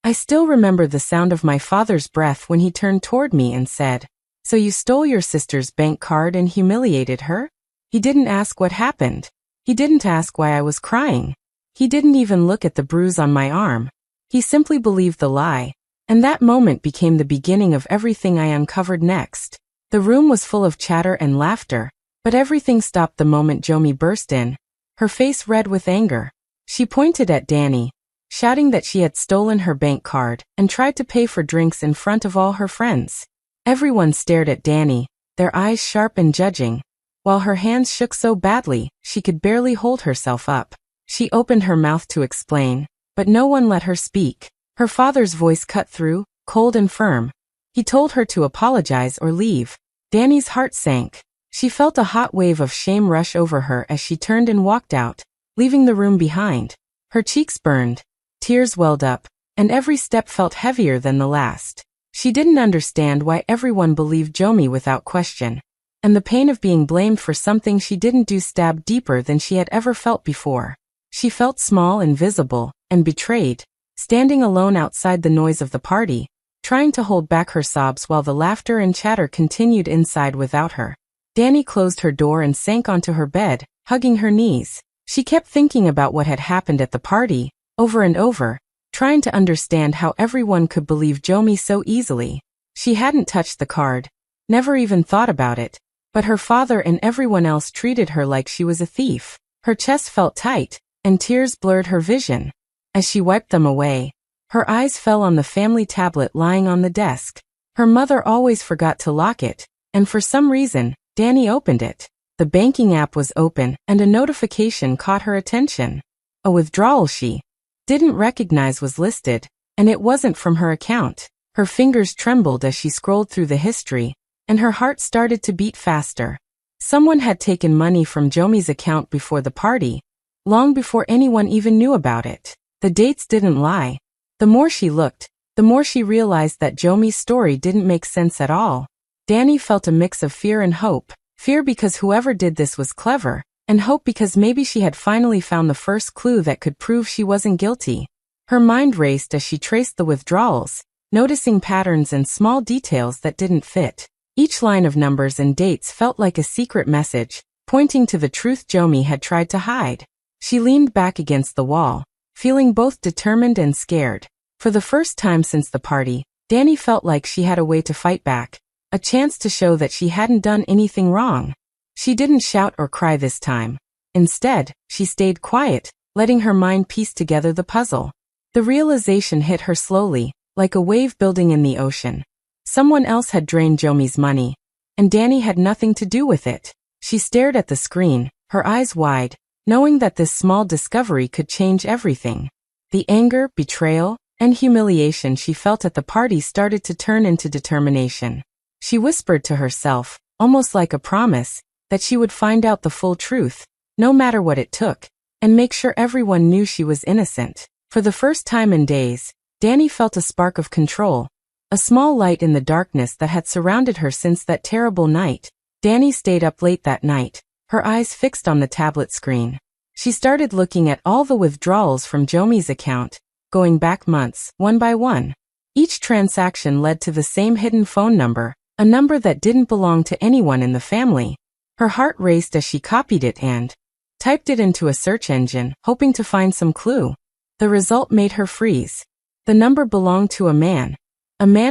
I still remember the sound of my father's breath when he turned toward me and said, "So you stole your sister's bank card and humiliated her?" He didn't ask what happened. He didn't ask why I was crying. He didn't even look at the bruise on my arm. He simply believed the lie. And that moment became the beginning of everything I uncovered next. The room was full of chatter and laughter, but everything stopped the moment Jomi burst in, her face red with anger. She pointed at Danny, shouting that she had stolen her bank card and tried to pay for drinks in front of all her friends. Everyone stared at Danny, their eyes sharp and judging, while her hands shook so badly she could barely hold herself up. She opened her mouth to explain, but no one let her speak. Her father's voice cut through, cold and firm. He told her to apologize or leave. Danny's heart sank. She felt a hot wave of shame rush over her as she turned and walked out, leaving the room behind. Her cheeks burned, tears welled up, and every step felt heavier than the last. She didn't understand why everyone believed Jomi without question, and the pain of being blamed for something she didn't do stabbed deeper than she had ever felt before. She felt small and visible, and betrayed, standing alone outside the noise of the party, trying to hold back her sobs while the laughter and chatter continued inside without her. Danny closed her door and sank onto her bed, hugging her knees. She kept thinking about what had happened at the party, over and over, trying to understand how everyone could believe Jomi so easily. She hadn't touched the card, never even thought about it, but her father and everyone else treated her like she was a thief. Her chest felt tight, and tears blurred her vision. As she wiped them away, her eyes fell on the family tablet lying on the desk. Her mother always forgot to lock it, and for some reason, Danny opened it. The banking app was open, and a notification caught her attention. A withdrawal she didn't recognize was listed, and it wasn't from her account. Her fingers trembled as she scrolled through the history, and her heart started to beat faster. Someone had taken money from Jomi's account before the party, long before anyone even knew about it. The dates didn't lie. The more she looked, the more she realized that Jomi's story didn't make sense at all. Danny felt a mix of fear and hope. Fear because whoever did this was clever, and hope because maybe she had finally found the first clue that could prove she wasn't guilty. Her mind raced as she traced the withdrawals, noticing patterns and small details that didn't fit. Each line of numbers and dates felt like a secret message, pointing to the truth Jomi had tried to hide. She leaned back against the wall, feeling both determined and scared. For the first time since the party, Danny felt like she had a way to fight back, a chance to show that she hadn't done anything wrong. She didn't shout or cry this time. Instead, she stayed quiet, letting her mind piece together the puzzle. The realization hit her slowly, like a wave building in the ocean. Someone else had drained Jomi's money, and Danny had nothing to do with it. She stared at the screen, her eyes wide, knowing that this small discovery could change everything. The anger, betrayal, and humiliation she felt at the party started to turn into determination. She whispered to herself, almost like a promise, that she would find out the full truth, no matter what it took, and make sure everyone knew she was innocent. For the first time in days, Danny felt a spark of control, a small light in the darkness that had surrounded her since that terrible night. Danny stayed up late that night, her eyes fixed on the tablet screen. She started looking at all the withdrawals from Jomi's account, going back months, one by one. Each transaction led to the same hidden phone number, a number that didn't belong to anyone in the family. Her heart raced as she copied it and typed it into a search engine, hoping to find some clue. The result made her freeze. The number belonged to a man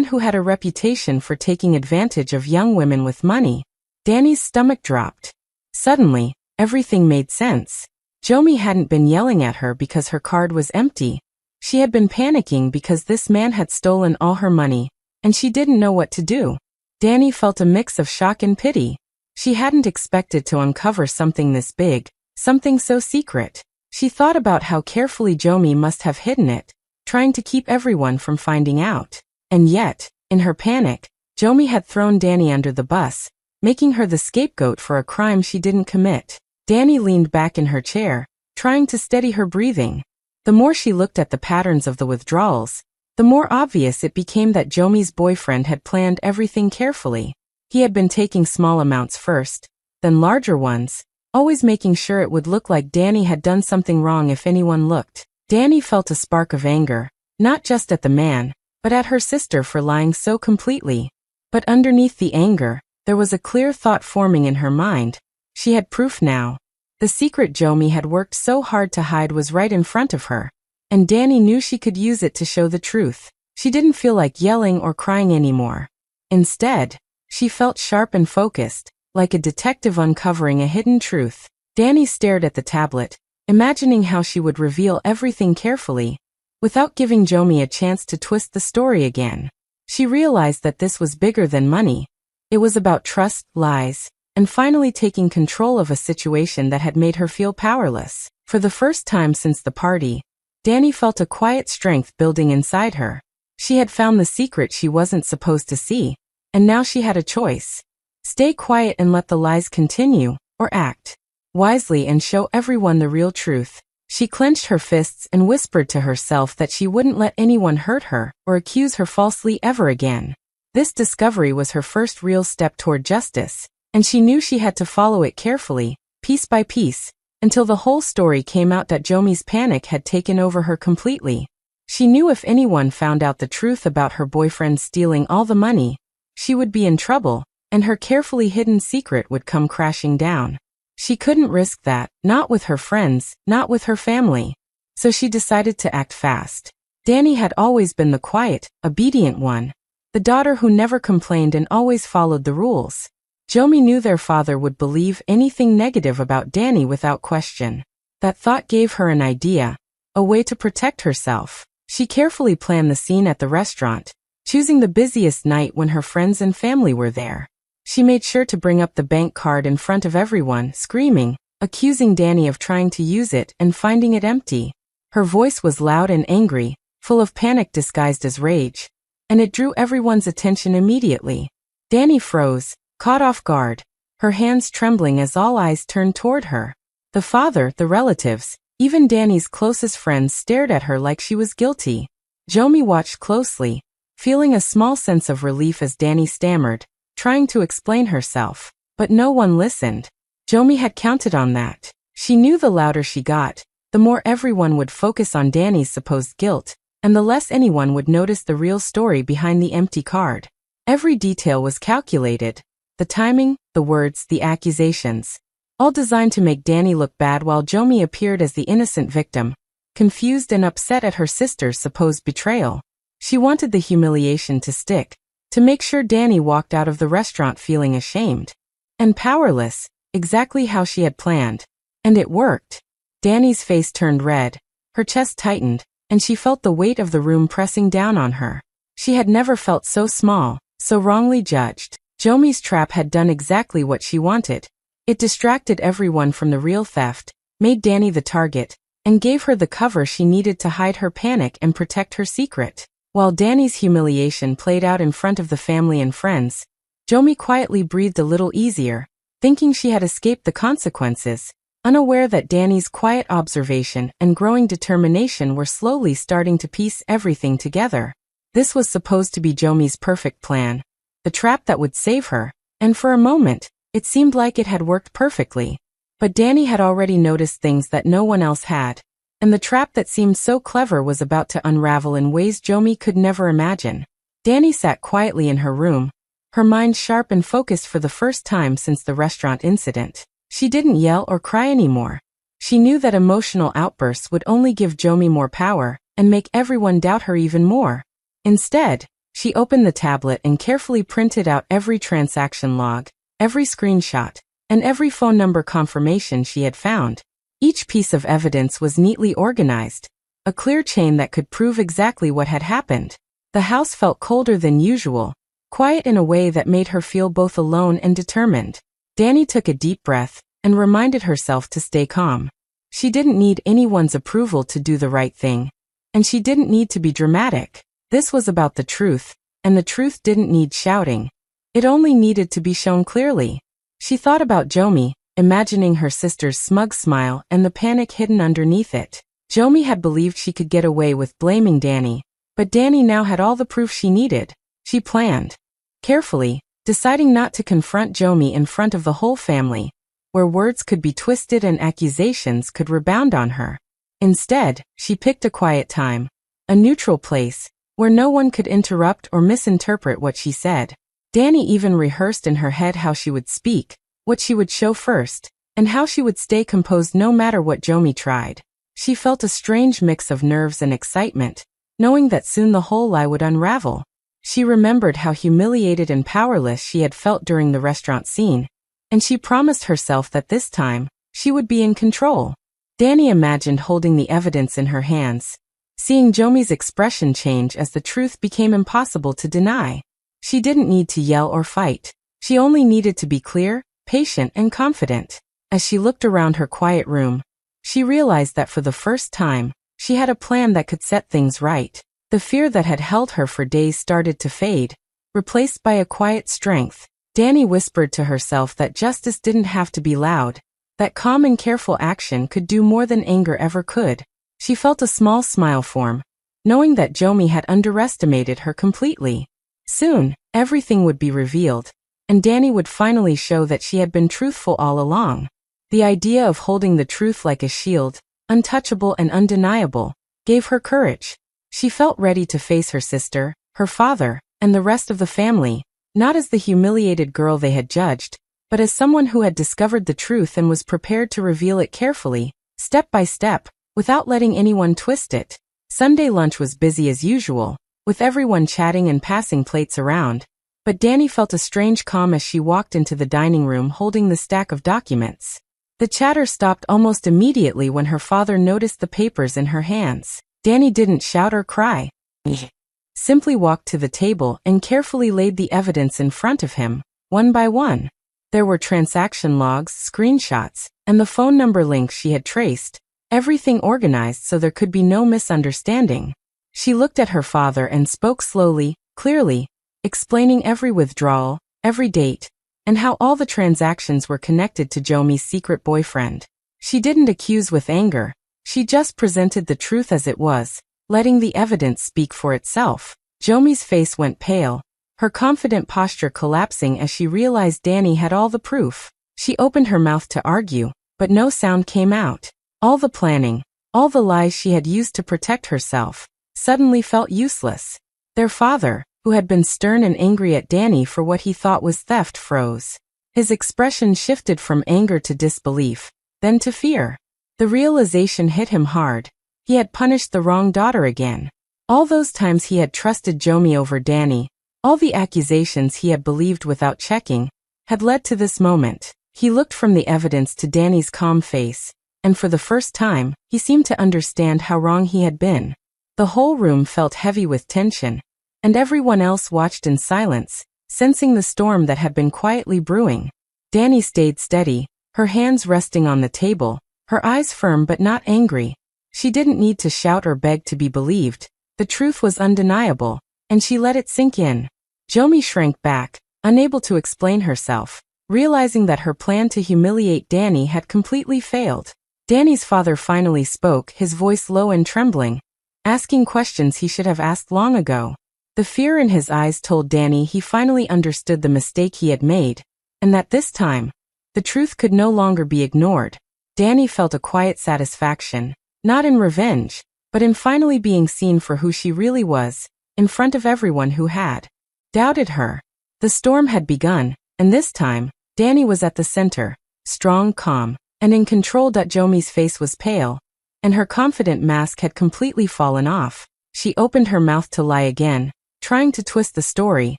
who had a reputation for taking advantage of young women with money. Danny's stomach dropped. Suddenly, everything made sense. Jomi hadn't been yelling at her because her card was empty. She had been panicking because this man had stolen all her money, and she didn't know what to do. Danny felt a mix of shock and pity. She hadn't expected to uncover something this big, something so secret. She thought about how carefully Jomi must have hidden it, trying to keep everyone from finding out. And yet, in her panic, Jomi had thrown Danny under the bus, making her the scapegoat for a crime she didn't commit. Danny leaned back in her chair, trying to steady her breathing. The more she looked at the patterns of the withdrawals, the more obvious it became that Jomi's boyfriend had planned everything carefully. He had been taking small amounts first, then larger ones, always making sure it would look like Danny had done something wrong if anyone looked. Danny felt a spark of anger, not just at the man, but at her sister for lying so completely. But underneath the anger, there was a clear thought forming in her mind. She had proof now. The secret Jomi had worked so hard to hide was right in front of her, and Danny knew she could use it to show the truth. She didn't feel like yelling or crying anymore. Instead, she felt sharp and focused, like a detective uncovering a hidden truth. Danny stared at the tablet, imagining how she would reveal everything carefully, without giving Jomi a chance to twist the story again. She realized that this was bigger than money. It was about trust, lies, and finally taking control of a situation that had made her feel powerless. For the first time since the party, Danny felt a quiet strength building inside her. She had found the secret she wasn't supposed to see, and now she had a choice. Stay quiet and let the lies continue, or act wisely and show everyone the real truth. She clenched her fists and whispered to herself that she wouldn't let anyone hurt her or accuse her falsely ever again. This discovery was her first real step toward justice, and she knew she had to follow it carefully, piece by piece, until the whole story came out that Jomi's panic had taken over her completely. She knew if anyone found out the truth about her boyfriend stealing all the money, she would be in trouble, and her carefully hidden secret would come crashing down. She couldn't risk that, not with her friends, not with her family. So she decided to act fast. Danny had always been the quiet, obedient one, the daughter who never complained and always followed the rules. Jomi knew their father would believe anything negative about Danny without question. That thought gave her an idea, a way to protect herself. She carefully planned the scene at the restaurant, choosing the busiest night when her friends and family were there. She made sure to bring up the bank card in front of everyone, screaming, accusing Danny of trying to use it and finding it empty. Her voice was loud and angry, full of panic disguised as rage, and it drew everyone's attention immediately. Danny froze, caught off guard, her hands trembling as all eyes turned toward her. The father, the relatives, even Danny's closest friends stared at her like she was guilty. Jomi watched closely, feeling a small sense of relief as Danny stammered, trying to explain herself, but no one listened. Jomi had counted on that. She knew the louder she got, the more everyone would focus on Danny's supposed guilt, and the less anyone would notice the real story behind the empty card. Every detail was calculated. The timing, the words, the accusations, all designed to make Danny look bad while Jomi appeared as the innocent victim, confused and upset at her sister's supposed betrayal. She wanted the humiliation to stick, to make sure Danny walked out of the restaurant feeling ashamed and powerless, exactly how she had planned. And it worked. Danny's face turned red, her chest tightened, and she felt the weight of the room pressing down on her. She had never felt so small, so wrongly judged. Jomi's trap had done exactly what she wanted. It distracted everyone from the real theft, made Danny the target, and gave her the cover she needed to hide her panic and protect her secret. While Danny's humiliation played out in front of the family and friends, Jomi quietly breathed a little easier, thinking she had escaped the consequences, unaware that Danny's quiet observation and growing determination were slowly starting to piece everything together. This was supposed to be Jomi's perfect plan, the trap that would save her, and for a moment, it seemed like it had worked perfectly. But Danny had already noticed things that no one else had, and the trap that seemed so clever was about to unravel in ways Jomi could never imagine. Danny sat quietly in her room, her mind sharp and focused for the first time since the restaurant incident. She didn't yell or cry anymore. She knew that emotional outbursts would only give Jomi more power and make everyone doubt her even more. Instead, she opened the tablet and carefully printed out every transaction log, every screenshot, and every phone number confirmation she had found. Each piece of evidence was neatly organized, a clear chain that could prove exactly what had happened. The house felt colder than usual, quiet in a way that made her feel both alone and determined. Danny took a deep breath and reminded herself to stay calm. She didn't need anyone's approval to do the right thing, and she didn't need to be dramatic. This was about the truth, and the truth didn't need shouting. It only needed to be shown clearly. She thought about Jomi, imagining her sister's smug smile and the panic hidden underneath it. Jomi had believed she could get away with blaming Danny, but Danny now had all the proof she needed. She planned carefully, deciding not to confront Jomi in front of the whole family, where words could be twisted and accusations could rebound on her. Instead, she picked a quiet time, a neutral place, where no one could interrupt or misinterpret what she said. Danny even rehearsed in her head how she would speak, what she would show first, and how she would stay composed no matter what Jomi tried. She felt a strange mix of nerves and excitement, knowing that soon the whole lie would unravel. She remembered how humiliated and powerless she had felt during the restaurant scene, and she promised herself that this time, she would be in control. Danny imagined holding the evidence in her hands, seeing Jomi's expression change as the truth became impossible to deny. She didn't need to yell or fight. She only needed to be clear, patient, and confident. As she looked around her quiet room, she realized that for the first time, she had a plan that could set things right. The fear that had held her for days started to fade, replaced by a quiet strength. Danny whispered to herself that justice didn't have to be loud, that calm and careful action could do more than anger ever could. She felt a small smile form, knowing that Jomi had underestimated her completely. Soon, everything would be revealed, and Danny would finally show that she had been truthful all along. The idea of holding the truth like a shield, untouchable and undeniable, gave her courage. She felt ready to face her sister, her father, and the rest of the family, not as the humiliated girl they had judged, but as someone who had discovered the truth and was prepared to reveal it carefully, step by step, without letting anyone twist it. Sunday lunch was busy as usual, with everyone chatting and passing plates around, but Danny felt a strange calm as she walked into the dining room holding the stack of documents. The chatter stopped almost immediately when her father noticed the papers in her hands. Danny didn't shout or cry. He simply walked to the table and carefully laid the evidence in front of him, one by one. There were transaction logs, screenshots, and the phone number links she had traced, everything organized so there could be no misunderstanding. She looked at her father and spoke slowly, clearly, explaining every withdrawal, every date, and how all the transactions were connected to Jomi's secret boyfriend. She didn't accuse with anger, she just presented the truth as it was, letting the evidence speak for itself. Jomi's face went pale, her confident posture collapsing as she realized Danny had all the proof. She opened her mouth to argue, but no sound came out. All the planning, all the lies she had used to protect herself, suddenly felt useless. Their father, who had been stern and angry at Danny for what he thought was theft, froze. His expression shifted from anger to disbelief, then to fear. The realization hit him hard. He had punished the wrong daughter again. All those times he had trusted Jomi over Danny, all the accusations he had believed without checking, had led to this moment. He looked from the evidence to Danny's calm face, and for the first time, he seemed to understand how wrong he had been. The whole room felt heavy with tension, and everyone else watched in silence, sensing the storm that had been quietly brewing. Danny stayed steady, her hands resting on the table, her eyes firm but not angry. She didn't need to shout or beg to be believed. The truth was undeniable, and she let it sink in. Jomi shrank back, unable to explain herself, realizing that her plan to humiliate Danny had completely failed. Danny's father finally spoke, his voice low and trembling, asking questions he should have asked long ago. The fear in his eyes told Danny he finally understood the mistake he had made, and that this time, the truth could no longer be ignored. Danny felt a quiet satisfaction, not in revenge, but in finally being seen for who she really was, in front of everyone who had doubted her. The storm had begun, and this time, Danny was at the center, strong, calm, and in control. Jomi's face was pale, and her confident mask had completely fallen off. She opened her mouth to lie again, trying to twist the story,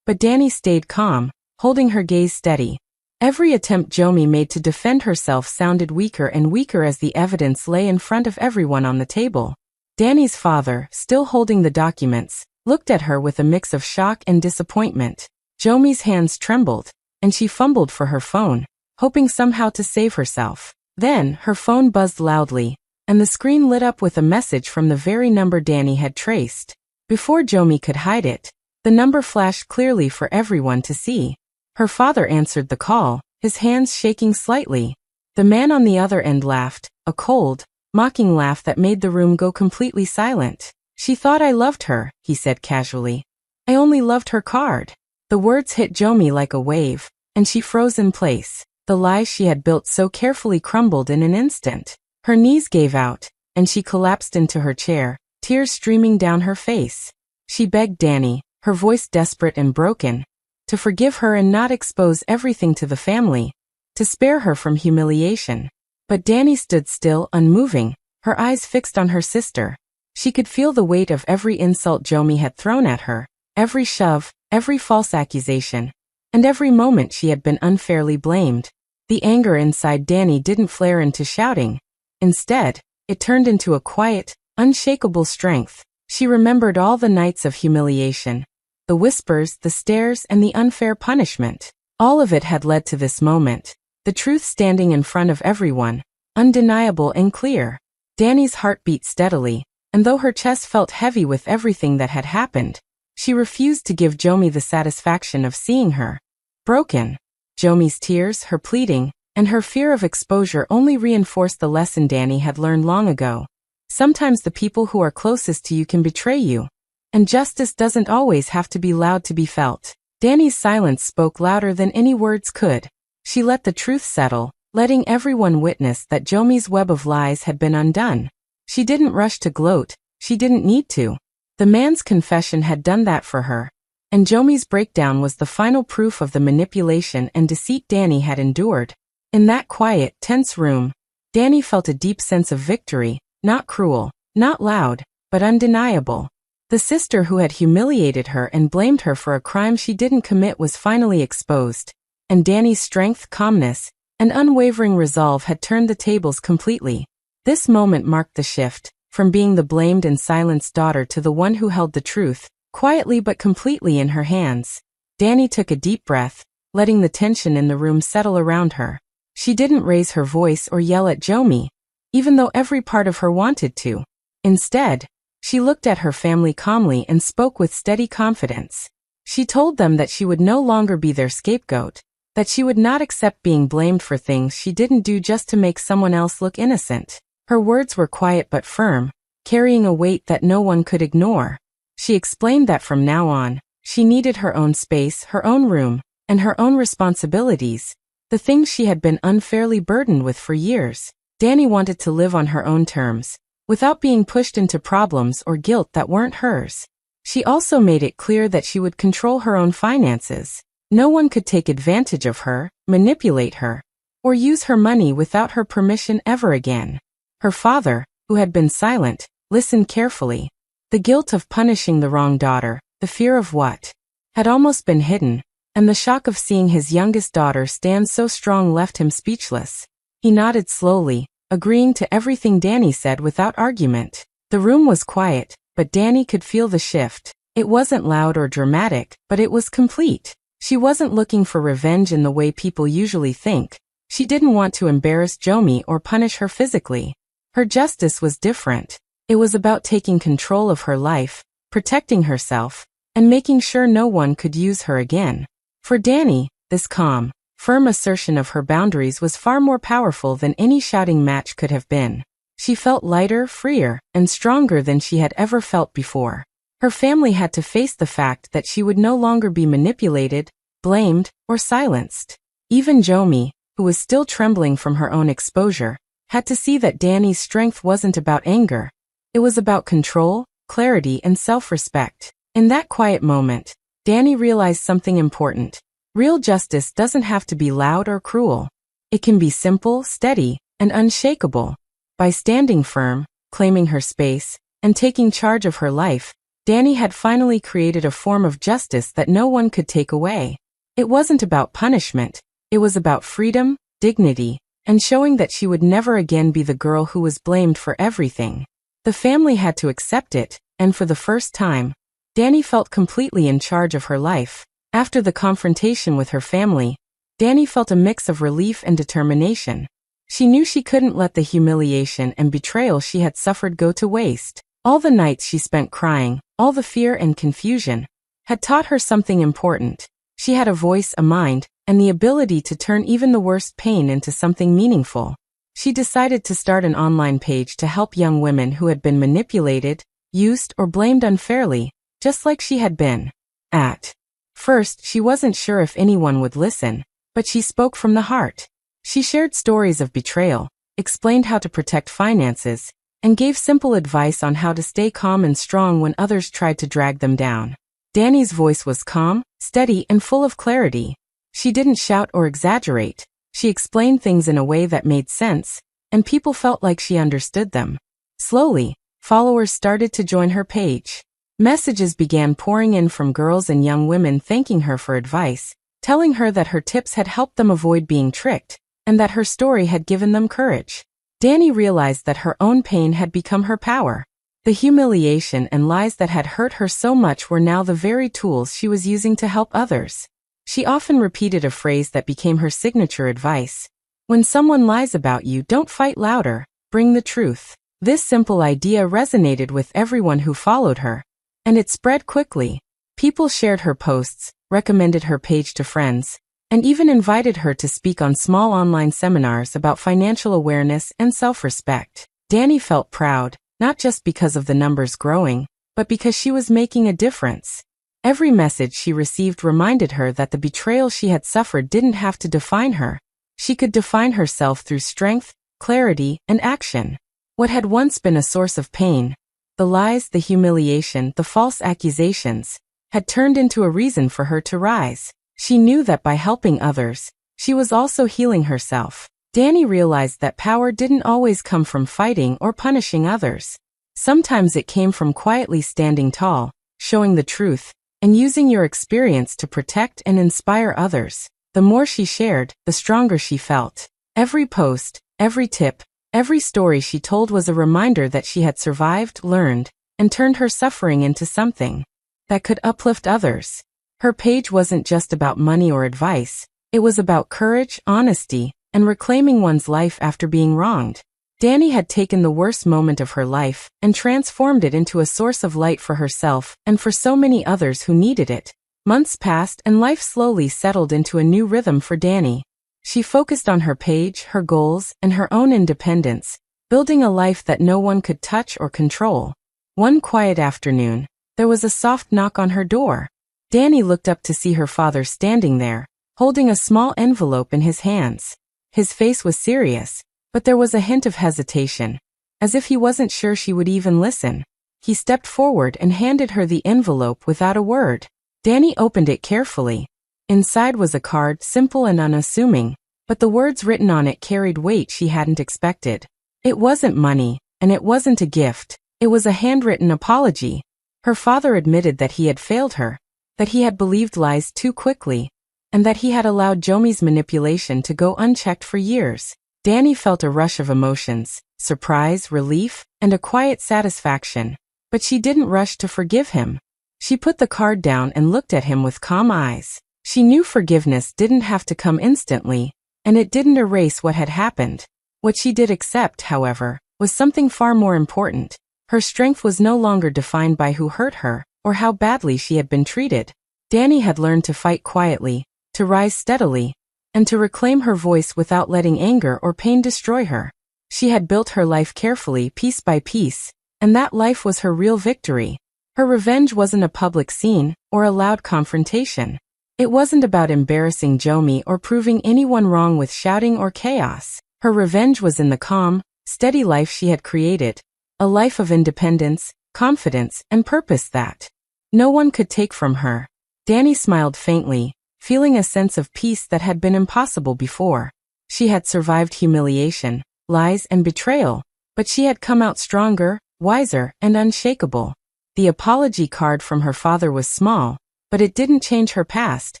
but Danny stayed calm, holding her gaze steady. Every attempt Jomi made to defend herself sounded weaker and weaker as the evidence lay in front of everyone on the table. Danny's father, still holding the documents, looked at her with a mix of shock and disappointment. Jomi's hands trembled, and she fumbled for her phone, hoping somehow to save herself. Then, her phone buzzed loudly, and the screen lit up with a message from the very number Danny had traced. Before Jomi could hide it, the number flashed clearly for everyone to see. Her father answered the call, his hands shaking slightly. The man on the other end laughed, a cold, mocking laugh that made the room go completely silent. "She thought I loved her," he said casually. "I only loved her card." The words hit Jomi like a wave, and she froze in place. The lies she had built so carefully crumbled in an instant. Her knees gave out, and she collapsed into her chair, tears streaming down her face. She begged Danny, her voice desperate and broken, to forgive her and not expose everything to the family, to spare her from humiliation. But Danny stood still, unmoving, her eyes fixed on her sister. She could feel the weight of every insult Jomi had thrown at her, every shove, every false accusation, and every moment she had been unfairly blamed. The anger inside Danny didn't flare into shouting. Instead, it turned into a quiet, unshakable strength. She remembered all the nights of humiliation, the whispers, the stares, and the unfair punishment. All of it had led to this moment, the truth standing in front of everyone, undeniable and clear. Danny's heart beat steadily, and though her chest felt heavy with everything that had happened, she refused to give Jomi the satisfaction of seeing her broken. Jomi's tears, her pleading, and her fear of exposure only reinforced the lesson Danny had learned long ago. Sometimes the people who are closest to you can betray you, and justice doesn't always have to be loud to be felt. Danny's silence spoke louder than any words could. She let the truth settle, letting everyone witness that Jomi's web of lies had been undone. She didn't rush to gloat, she didn't need to. The man's confession had done that for her, and Jomi's breakdown was the final proof of the manipulation and deceit Danny had endured. In that quiet, tense room, Danny felt a deep sense of victory, not cruel, not loud, but undeniable. The sister who had humiliated her and blamed her for a crime she didn't commit was finally exposed, and Danny's strength, calmness, and unwavering resolve had turned the tables completely. This moment marked the shift, from being the blamed and silenced daughter to the one who held the truth, quietly but completely in her hands. Danny took a deep breath, letting the tension in the room settle around her. She didn't raise her voice or yell at Jomi, even though every part of her wanted to. Instead, she looked at her family calmly and spoke with steady confidence. She told them that she would no longer be their scapegoat, that she would not accept being blamed for things she didn't do just to make someone else look innocent. Her words were quiet but firm, carrying a weight that no one could ignore. She explained that from now on, she needed her own space, her own room, and her own responsibilities, the things she had been unfairly burdened with for years. Danny wanted to live on her own terms, without being pushed into problems or guilt that weren't hers. She also made it clear that she would control her own finances. No one could take advantage of her, manipulate her, or use her money without her permission ever again. Her father, who had been silent, listened carefully. The guilt of punishing the wrong daughter, the fear of what had almost been hidden, and the shock of seeing his youngest daughter stand so strong left him speechless. He nodded slowly, agreeing to everything Danny said without argument. The room was quiet, but Danny could feel the shift. It wasn't loud or dramatic, but it was complete. She wasn't looking for revenge in the way people usually think. She didn't want to embarrass Jomi or punish her physically. Her justice was different. It was about taking control of her life, protecting herself, and making sure no one could use her again. For Danny, this calm, firm assertion of her boundaries was far more powerful than any shouting match could have been. She felt lighter, freer, and stronger than she had ever felt before. Her family had to face the fact that she would no longer be manipulated, blamed, or silenced. Even Jomi, who was still trembling from her own exposure, had to see that Danny's strength wasn't about anger. It was about control, clarity, and self-respect. In that quiet moment, Danny realized something important. Real justice doesn't have to be loud or cruel. It can be simple, steady, and unshakable. By standing firm, claiming her space, and taking charge of her life, Danny had finally created a form of justice that no one could take away. It wasn't about punishment. It was about freedom, dignity, and showing that she would never again be the girl who was blamed for everything. The family had to accept it, and for the first time, Danny felt completely in charge of her life. After the confrontation with her family, Danny felt a mix of relief and determination. She knew she couldn't let the humiliation and betrayal she had suffered go to waste. All the nights she spent crying, all the fear and confusion, had taught her something important. She had a voice, a mind, and the ability to turn even the worst pain into something meaningful. She decided to start an online page to help young women who had been manipulated, used, or blamed unfairly, just like she had been. At first, she wasn't sure if anyone would listen, but she spoke from the heart. She shared stories of betrayal, explained how to protect finances, and gave simple advice on how to stay calm and strong when others tried to drag them down. Danny's voice was calm, steady, and full of clarity. She didn't shout or exaggerate. She explained things in a way that made sense, and people felt like she understood them. Slowly, followers started to join her page. Messages began pouring in from girls and young women thanking her for advice, telling her that her tips had helped them avoid being tricked, and that her story had given them courage. Danny realized that her own pain had become her power. The humiliation and lies that had hurt her so much were now the very tools she was using to help others. She often repeated a phrase that became her signature advice. When someone lies about you, don't fight louder, bring the truth. This simple idea resonated with everyone who followed her, and it spread quickly. People shared her posts, recommended her page to friends, and even invited her to speak on small online seminars about financial awareness and self-respect. Danny felt proud, not just because of the numbers growing, but because she was making a difference. Every message she received reminded her that the betrayal she had suffered didn't have to define her. She could define herself through strength, clarity, and action. What had once been a source of pain, the lies, the humiliation, the false accusations, had turned into a reason for her to rise. She knew that by helping others, she was also healing herself. Danny realized that power didn't always come from fighting or punishing others. Sometimes it came from quietly standing tall, showing the truth, and using your experience to protect and inspire others. The more she shared, the stronger she felt. Every post, every tip, every story she told was a reminder that she had survived, learned, and turned her suffering into something that could uplift others. Her page wasn't just about money or advice. It was about courage, honesty, and reclaiming one's life after being wronged. Danny had taken the worst moment of her life and transformed it into a source of light for herself and for so many others who needed it. Months passed and life slowly settled into a new rhythm for Danny. She focused on her page, her goals, and her own independence, building a life that no one could touch or control. One quiet afternoon, there was a soft knock on her door. Danny looked up to see her father standing there, holding a small envelope in his hands. His face was serious, but there was a hint of hesitation, as if he wasn't sure she would even listen. He stepped forward and handed her the envelope without a word. Danny opened it carefully. Inside was a card, simple and unassuming, but the words written on it carried weight she hadn't expected. It wasn't money, and it wasn't a gift. It was a handwritten apology. Her father admitted that he had failed her, that he had believed lies too quickly, and that he had allowed Jomi's manipulation to go unchecked for years. Danny felt a rush of emotions, surprise, relief, and a quiet satisfaction, but she didn't rush to forgive him. She put the card down and looked at him with calm eyes. She knew forgiveness didn't have to come instantly, and it didn't erase what had happened. What she did accept, however, was something far more important. Her strength was no longer defined by who hurt her, or how badly she had been treated. Danny had learned to fight quietly, to rise steadily, and to reclaim her voice without letting anger or pain destroy her. She had built her life carefully, piece by piece, and that life was her real victory. Her revenge wasn't a public scene, or a loud confrontation. It wasn't about embarrassing Jomi or proving anyone wrong with shouting or chaos. Her revenge was in the calm, steady life she had created, a life of independence, confidence, and purpose that no one could take from her. Danny smiled faintly, feeling a sense of peace that had been impossible before. She had survived humiliation, lies, and betrayal, but she had come out stronger, wiser, and unshakable. The apology card from her father was small, but it didn't change her past.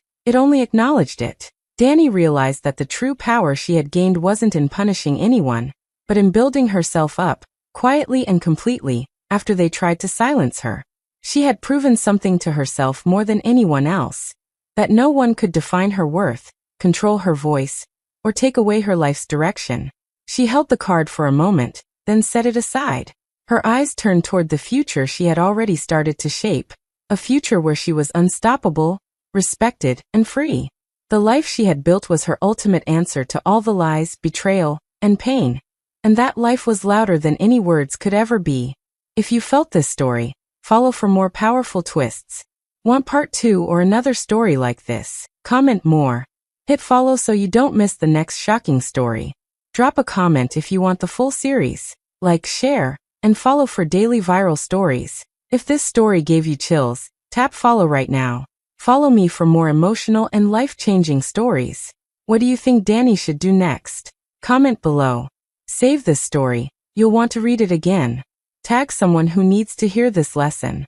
It only acknowledged it. Danny realized that the true power she had gained wasn't in punishing anyone, but in building herself up, quietly and completely, after they tried to silence her. She had proven something to herself more than anyone else, that no one could define her worth, control her voice, or take away her life's direction. She held the card for a moment, then set it aside. Her eyes turned toward the future she had already started to shape, a future where she was unstoppable, respected, and free. The life she had built was her ultimate answer to all the lies, betrayal, and pain. And that life was louder than any words could ever be. If you felt this story, follow for more powerful twists. Want part 2 or another story like this? Comment more. Hit follow so you don't miss the next shocking story. Drop a comment if you want the full series. Like, share, and follow for daily viral stories. If this story gave you chills, tap follow right now. Follow me for more emotional and life-changing stories. What do you think Danny should do next? Comment below. Save this story. You'll want to read it again. Tag someone who needs to hear this lesson.